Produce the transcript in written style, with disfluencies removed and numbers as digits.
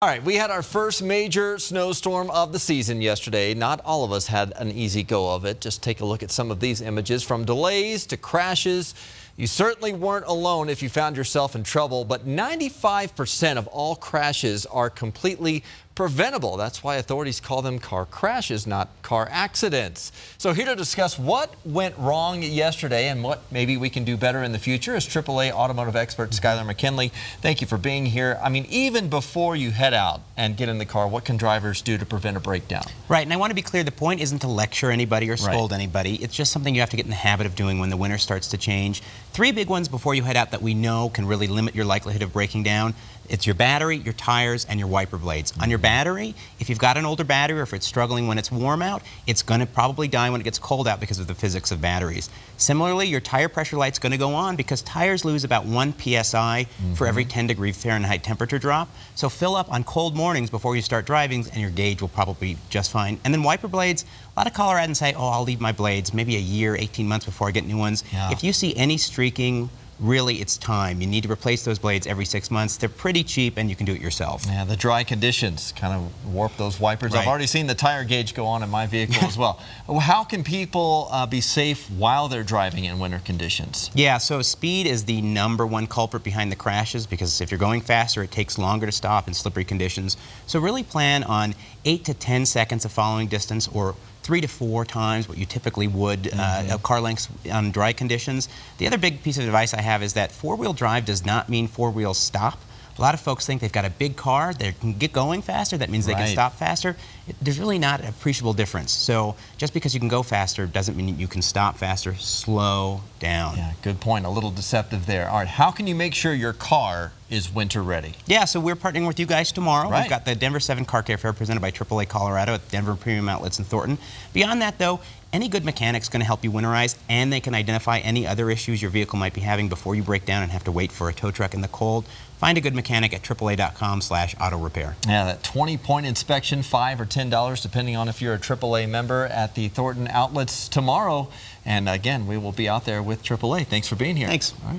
All right, we had our first major snowstorm of the season yesterday. Not all of us had an easy go of it. Just take a look at some of these images. From delays to crashes, you certainly weren't alone if you found yourself in trouble, but 95% of all crashes are completely preventable. That's why authorities call them car crashes, not car accidents. So here to discuss what went wrong yesterday and what maybe we can do better in the future is AAA automotive expert Skylar McKinley. Thank you for being here. I mean, even before you head out and get in the car, what can drivers do to prevent a breakdown? Right, and I want to be clear, the point isn't to lecture anybody or scold anybody. It's just something you have to get in the habit of doing when the winter starts to change. Three big ones before you head out that we know can really limit your likelihood of breaking down. It's your battery, your tires, and your wiper blades. On your battery, if you've got an older battery or if it's struggling when it's warm out, it's going to probably die when it gets cold out because of the physics of batteries. Similarly, your tire pressure light's going to go on because tires lose about 1 psi for every 10-degree Fahrenheit temperature drop. So fill up on cold mornings before you start driving and your gauge will probably be just fine. And then wiper blades, a lot of Coloradans say, oh, I'll leave my blades maybe a year, 18 months before I get new ones. Yeah. If you see any streaking, really, it's time. You need to replace those blades every 6 months. They're pretty cheap, and you can do it yourself. Yeah, the dry conditions kind of warp those wipers. Right. I've already seen the tire gauge go on in my vehicle as well. How can people be safe while they're driving in winter conditions? Yeah, so speed is the #1 culprit behind the crashes because if you're going faster, it takes longer to stop in slippery conditions. So really plan on 8 to 10 seconds of following distance or 3 to 4 times what you typically would car lengths on dry conditions. The other big piece of advice I have is that four-wheel drive does not mean four-wheel stop. A lot of folks think they've got a big car, they can get going faster, that means they can stop faster. There's really not an appreciable difference. So just because you can go faster doesn't mean you can stop faster. Slow down. Yeah, good point. A little deceptive there. All right, how can you make sure your car is winter ready? Yeah, so we're partnering with you guys tomorrow. We've got the Denver7 Car Care Fair presented by AAA Colorado at Denver Premium Outlets in Thorton. Beyond that, though, any good mechanic's going to help you winterize, and they can identify any other issues your vehicle might be having before you break down and have to wait for a tow truck in the cold. Find a good mechanic at AAA.com/auto repair. Yeah, that 20-point inspection, $5 or $10, depending on if you're a AAA member at the Thornton outlets tomorrow. And again, we will be out there with AAA. Thanks for being here. Thanks. All right.